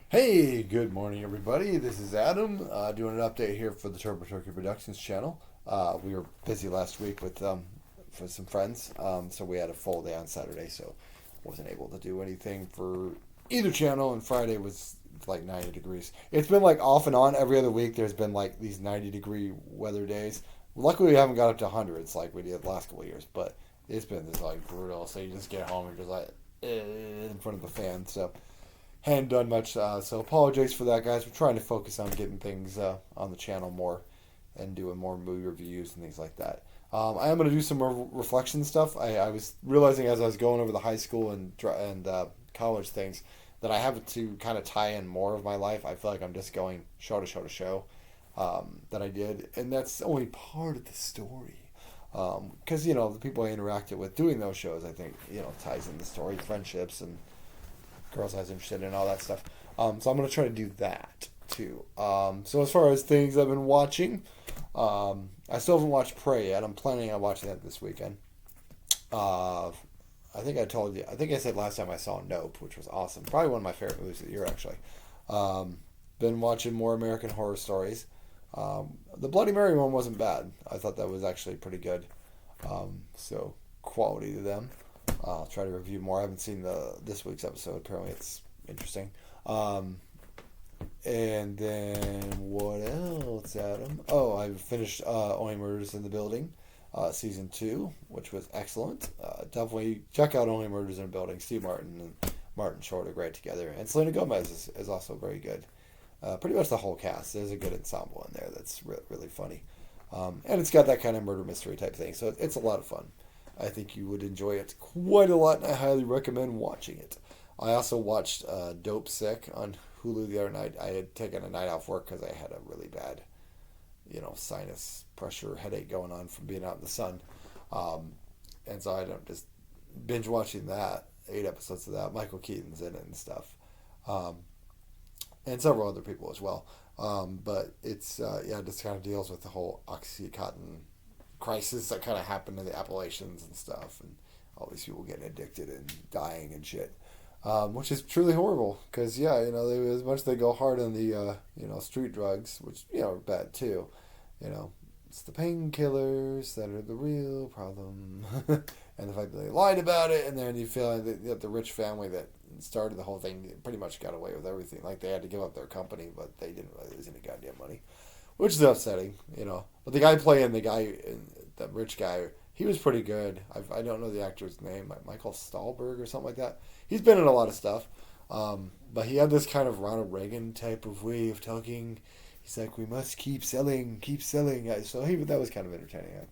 Hey, good morning, everybody. This is Adam doing an update here for the Turbo Turkey Productions channel. We were busy last week with for some friends, so we had a full day on Saturday, so wasn't able to do anything for either channel. And Friday was like 90 degrees. It's been like off and on every other week. There's been like these 90-degree weather days. Luckily, we haven't got up to hundreds like we did the last couple of years, but it's been this like brutal. So you just get home and just like in front of the fan. So hadn't done much, so apologize for that, guys. We're trying to focus on getting things on the channel more and doing more movie reviews and things like that. I am going to do some more reflection stuff. I was realizing as I was going over the high school and college things that I have to kind of tie in more of my life. I feel like I'm just going show to show to show that I did, and that's only part of the story. Because the people I interacted with doing those shows, I think ties in the story, friendships, and girls I was interested in, all that stuff. So I'm gonna try to do that too. So as far as things I've been watching, I still haven't watched Prey yet. I'm planning on watching that this weekend. I think I told you. I think I said last time I saw Nope, which was awesome. Probably one of my favorite movies of the year, actually. Been watching more American Horror Stories. The Bloody Mary one wasn't bad. I thought that was actually pretty good. So quality to them. I'll try to review more. I haven't seen this week's episode. Apparently, it's interesting. And then what else, Adam? Oh, I finished Only Murders in the Building, season 2, which was excellent. Definitely check out Only Murders in the Building. Steve Martin and Martin Short are great together, and Selena Gomez is also very good. Pretty much the whole cast. There's a good ensemble in there that's really funny, and it's got that kind of murder mystery type thing. So it's a lot of fun. I think you would enjoy it quite a lot, and I highly recommend watching it. I also watched Dope Sick on Hulu the other night. I had taken a night off work because I had a really bad, sinus pressure headache going on from being out in the sun. And so I don't just binge watching that, 8 episodes of that. Michael Keaton's in it and stuff. Um, and several other people as well. But it's, just kind of deals with the whole Oxycontin crisis that kind of happened in the Appalachians and stuff, and all these people getting addicted and dying and shit, which is truly horrible. Because as much as they go hard on the street drugs, which are bad too, it's the painkillers that are the real problem, and the fact that they lied about it, and then you feel that the rich family that started the whole thing pretty much got away with everything. Like they had to give up their company, but they didn't really lose any goddamn money, which is upsetting. But the guy playing the rich guy, he was pretty good. I don't know the actor's name, Michael Stahlberg or something like that. He's been in a lot of stuff, but he had this kind of Ronald Reagan type of way of talking. He's like, "We must keep selling, keep selling." So that was kind of entertaining.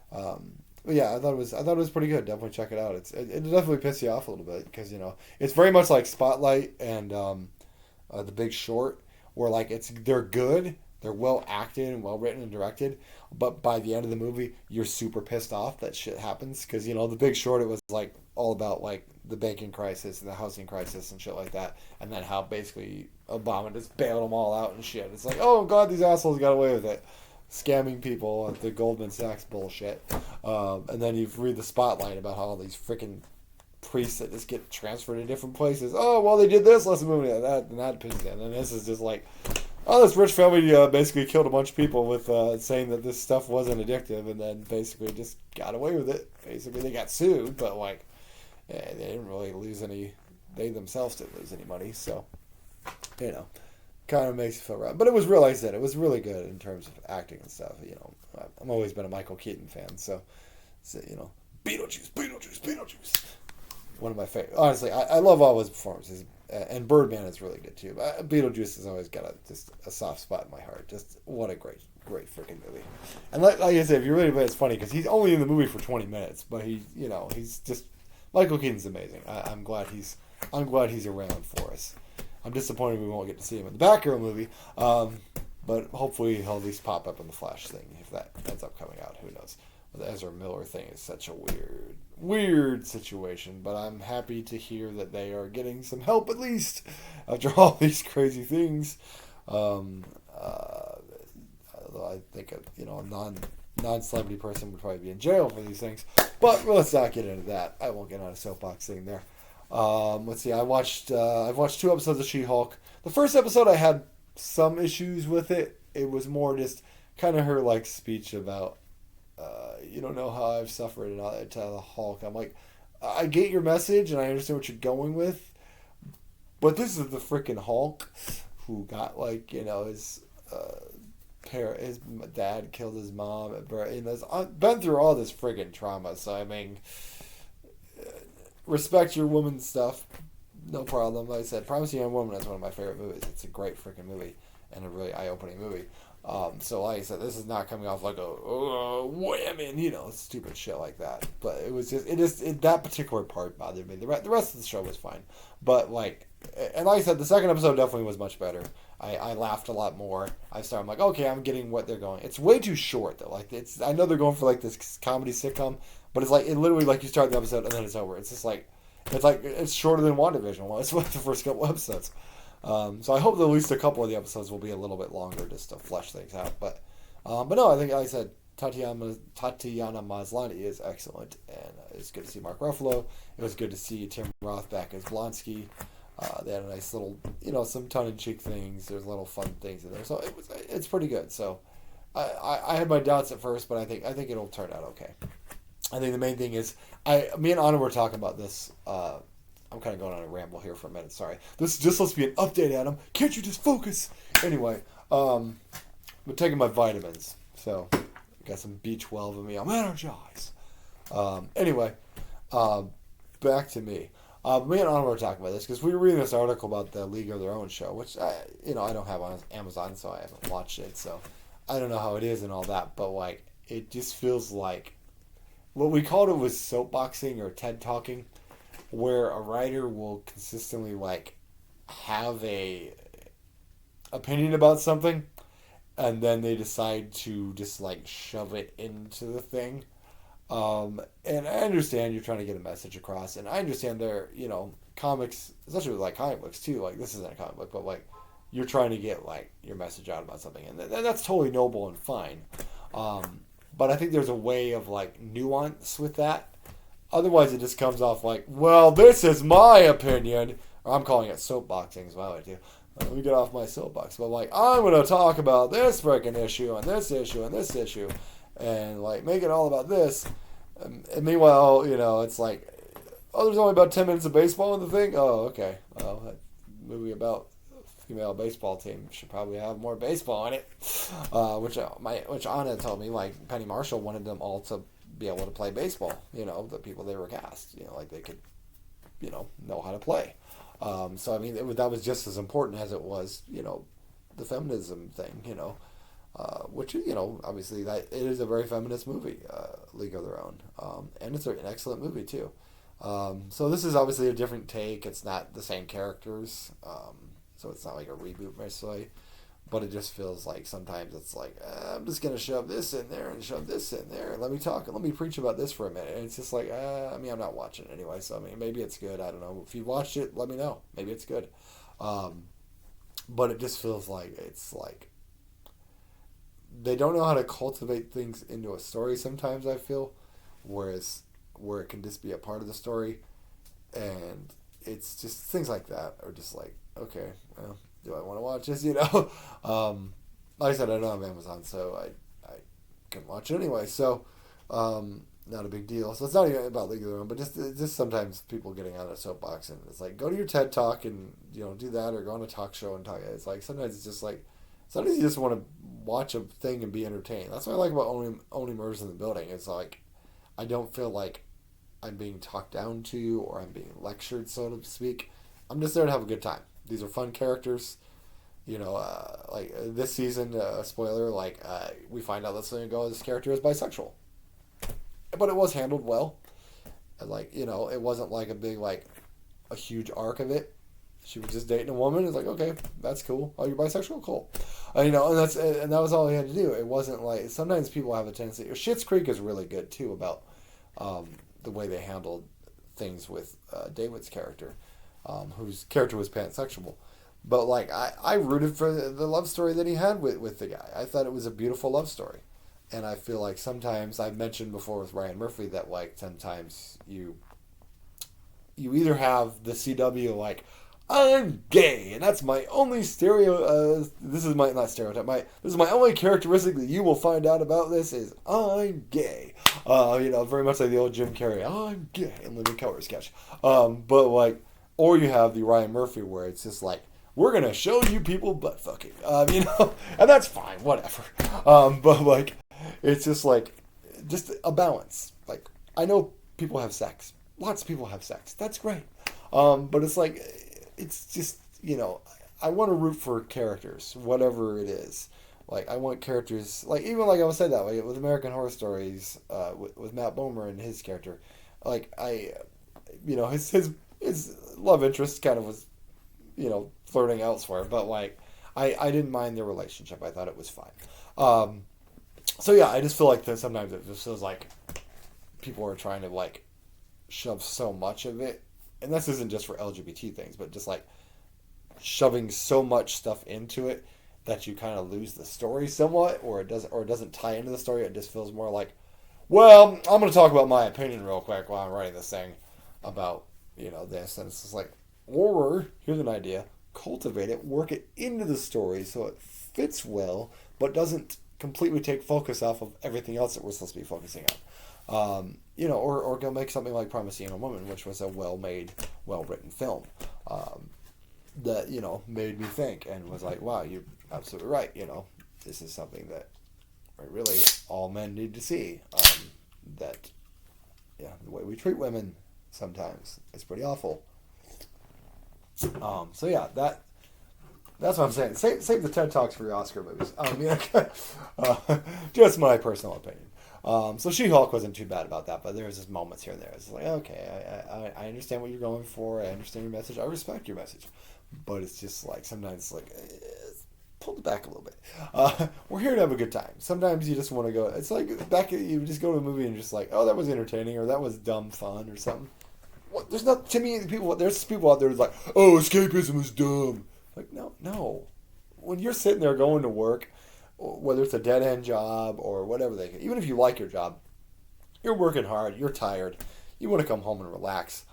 But yeah, I thought it was pretty good. Definitely check it out. It definitely pisses you off a little bit because it's very much like Spotlight and The Big Short, where like they're good. They're well acted and well written and directed, but by the end of the movie, you're super pissed off that shit happens because The Big Short, it was like all about like the banking crisis and the housing crisis and shit like that, and then how basically Obama just bailed them all out and shit. It's like, oh god, these assholes got away with it, scamming people at the Goldman Sachs bullshit. And then you read the Spotlight about how all these freaking priests that just get transferred to different places. Oh well, they did this. Let's move it. That pisses me. And then this is just like, oh, this rich family basically killed a bunch of people with saying that this stuff wasn't addictive, and then basically just got away with it. Basically, they got sued, but like, they didn't really lose any. They themselves didn't lose any money, so kind of makes you feel right. But it was really, like I said, it was really good in terms of acting and stuff. I've always been a Michael Keaton fan, so Beetlejuice, Beetlejuice, Beetlejuice. One of my favorite. Honestly, I love all his performances. And Birdman is really good too. But Beetlejuice has always got just a soft spot in my heart. Just what a great freaking movie. And like I said, if you really, it's funny because he's only in the movie for 20 minutes, but he's just Michael Keaton's amazing. I'm glad he's around for us. I'm disappointed we won't get to see him in the Batgirl movie, but hopefully he'll at least pop up in the Flash thing if that ends up coming out. Who knows? The Ezra Miller thing is such a weird situation, but I'm happy to hear that they are getting some help at least after all these crazy things. Although I think a non-celebrity person would probably be in jail for these things, but let's not get into that. I won't get on a soapbox thing there. Let's see. I've watched two episodes of She-Hulk. The first episode I had some issues with it. It was more just kind of her like speech about you don't know how I've suffered and all that to the Hulk. I'm like, I get your message and I understand what you're going with, but this is the freaking Hulk who got like his his dad killed his mom and has been through all this friggin' trauma. So I mean, respect your woman stuff, no problem. Like I said, Promising Young Woman is one of my favorite movies. It's a great freaking movie and a really eye-opening movie. So like I said, this is not coming off like a women, stupid shit like that. But it was just that particular part bothered me. The rest of the show was fine, but like, and like I said, the second episode definitely was much better. I laughed a lot more. I'm like, okay, I'm getting what they're going. It's way too short though. Like I know they're going for like this comedy sitcom, but it's like it literally like you start the episode and then it's over. It's just like it's shorter than WandaVision was with the first couple episodes. So I hope that at least a couple of the episodes will be a little bit longer just to flesh things out. But no, I think like I said, Tatiana Maslany is excellent, and it's good to see Mark Ruffalo. It was good to see Tim Roth back as Blonsky. They had a nice little, some tongue-in-cheek things. There's little fun things in there, so it's pretty good. So I had my doubts at first, but I think it'll turn out okay. I think the main thing is me and Anna were talking about this. I'm kind of going on a ramble here for a minute. Sorry. This is just supposed to be an update, Adam. Can't you just focus? Anyway, I'm taking my vitamins, so I got some B12 in me. I'm energized. Anyway, back to me. Me and Anna were talking about this because we were reading this article about the League of Their Own show, which I don't have on Amazon, so I haven't watched it. So I don't know how it is and all that, but like it just feels like what we called it was soapboxing or TED talking, where a writer will consistently like have a opinion about something, and then they decide to just like shove it into the thing. And I understand you're trying to get a message across, and I understand there, comics, especially with like comic books too. Like this isn't a comic book, but like you're trying to get like your message out about something, and that's totally noble and fine. But I think there's a way of like nuance with that. Otherwise, it just comes off like, well, this is my opinion. Or I'm calling it soapboxing is what I would do. Let me get off my soapbox. But like, I'm going to talk about this freaking issue and this issue and this issue, and like make it all about this. And meanwhile, it's like, oh, there's only about 10 minutes of baseball in the thing. Oh, okay. Well, that movie about female baseball team should probably have more baseball in it. Which Anna told me, like Penny Marshall wanted them all to be able to play baseball. The people they were cast, like they could, know how to play. So I mean, that was just as important as it was, the feminism thing, which obviously that it is a very feminist movie, League of Their Own, and it's an excellent movie too. So this is obviously a different take. It's not the same characters, so it's not like a reboot necessarily. But it just feels like sometimes it's like, I'm just going to shove this in there and shove this in there. And let me preach about this for a minute. And it's just like, I'm not watching it anyway. So, I mean, maybe it's good. I don't know. If you watched it, let me know. Maybe it's good. But it just feels like it's like they don't know how to cultivate things into a story sometimes, I feel. Where it can just be a part of the story. And it's just things like that are just like, okay, well, do I want to watch this? Like I said, I don't have Amazon, so I can watch it anyway. So, not a big deal. So it's not even about League of Their Own, but just sometimes people getting on a soapbox and it's like, go to your TED Talk and do that, or go on a talk show and talk. It's like sometimes it's just like sometimes you just want to watch a thing and be entertained. That's what I like about Only Murders in the Building. It's like I don't feel like I'm being talked down to or I'm being lectured, so to speak. I'm just there to have a good time. These are fun characters. Like this season, spoiler, we find out this character is bisexual. But it was handled well. And it wasn't like a big, a huge arc of it. She was just dating a woman. It's like, okay, that's cool. Oh, you're bisexual? Cool. And that was all he had to do. It wasn't like, sometimes people have a tendency, Schitt's Creek is really good too about the way they handled things with David's character. Whose character was pansexual. But, I rooted for the love story that he had with the guy. I thought it was a beautiful love story. And I feel like sometimes, I've mentioned before with Ryan Murphy that, sometimes you you either have the CW like, I'm gay, and that's my only this is my not stereotype. This is my only characteristic that you will find out about this is I'm gay. Very much like the old Jim Carrey, I'm gay, and Living Color sketch. But like, or you have the Ryan Murphy where it's just like, we're gonna show you people butt fucking, and that's fine, whatever. But like, it's just like, just a balance. Like, I know people have sex, lots of people have sex. That's great. But it's like, it's just, I want to root for characters, whatever it is. Like, I want characters, like, even like I was saying that way with American Horror Stories, with Matt Bomer and his character. Like, his love interest kind of was, flirting elsewhere, but like, I didn't mind their relationship. I thought it was fine. So yeah, I just feel like that sometimes it just feels like people are trying to like shove so much of it, and this isn't just for LGBT things, but just like shoving so much stuff into it that you kind of lose the story somewhat, or it doesn't tie into the story. It just feels more like, well, I'm going to talk about my opinion real quick while I'm writing this thing about this, and it's just like, or here's an idea, cultivate it, work it into the story so it fits well, but doesn't completely take focus off of everything else that we're supposed to be focusing on. Or go make something like Promising Young Woman, which was a well-made, well-written film that, made me think and was like, wow, you're absolutely right. This is something that really all men need to see. The way we treat women sometimes is pretty awful. So yeah, that's what I'm saying. Save the TED Talks for your Oscar movies. Just my personal opinion. So She-Hulk wasn't too bad about that, but there was just moments here and there. It's like, okay, I understand what you're going for. I understand your message. I respect your message. But it's just like, sometimes it's like, pull it back a little bit. We're here to have a good time. Sometimes you just want to go, it's like, you just go to a movie and you're just like, oh, that was entertaining, or that was dumb fun, or something. What? There's not, to me, there's people out there that's like, oh, escapism is dumb. Like, no. When you're sitting there going to work, whether it's a dead-end job or whatever even if you like your job, you're working hard, you're tired, you want to come home and relax,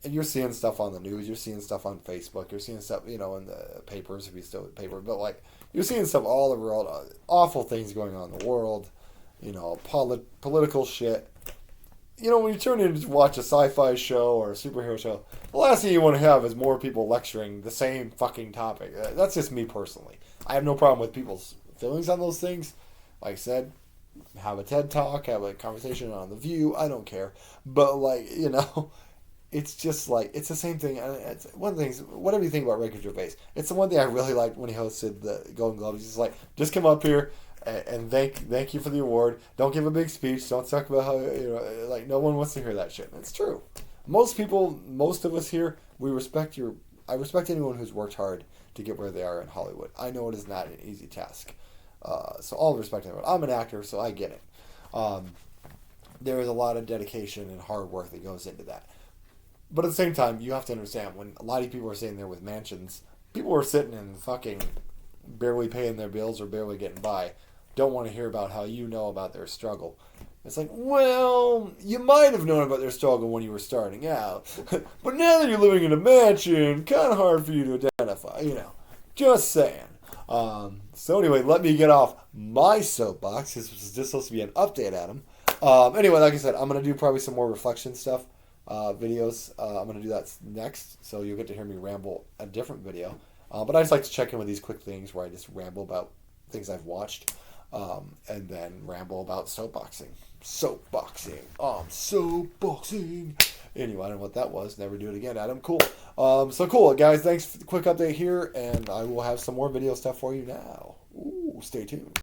and you're seeing stuff on the news, you're seeing stuff on Facebook, you're seeing stuff, in the papers, if you still have paper, but like, you're seeing stuff all over, all awful things going on in the world, political shit. When you turn in to watch a sci-fi show or a superhero show, the last thing you want to have is more people lecturing the same fucking topic. That's just me personally. I have no problem with people's feelings on those things. Like I said, have a TED Talk, have a conversation on The View. I don't care. But, like, it's just like, it's the same thing. It's one of the things, whatever you think about Ricky Gervais, it's the one thing I really liked when he hosted the Golden Globes. He's just like, just come up here and thank you for the award. Don't give a big speech. Don't talk about how, like, no one wants to hear that shit. And it's true. Most of us here, I respect anyone who's worked hard to get where they are in Hollywood. I know it is not an easy task. So all respect to everyone. I'm an actor, so I get it. There is a lot of dedication and hard work that goes into that. But at the same time, you have to understand, when a lot of people are sitting there with mansions, people are sitting and fucking barely paying their bills or barely getting by, don't want to hear about how about their struggle. It's like, well, you might have known about their struggle when you were starting out, but now that you're living in a mansion, kind of hard for you to identify, just saying. So anyway, let me get off my soapbox. This was just supposed to be an update, Adam. Anyway, like I said, I'm going to do probably some more reflection stuff, videos. I'm going to do that next, so you'll get to hear me ramble a different video. But I just like to check in with these quick things where I just ramble about things I've watched, and then ramble about soapboxing. Soapboxing. Anyway, I don't know what that was. Never do it again, Adam. Cool. So cool, guys. Thanks for the quick update here, and I will have some more video stuff for you now. Ooh, stay tuned.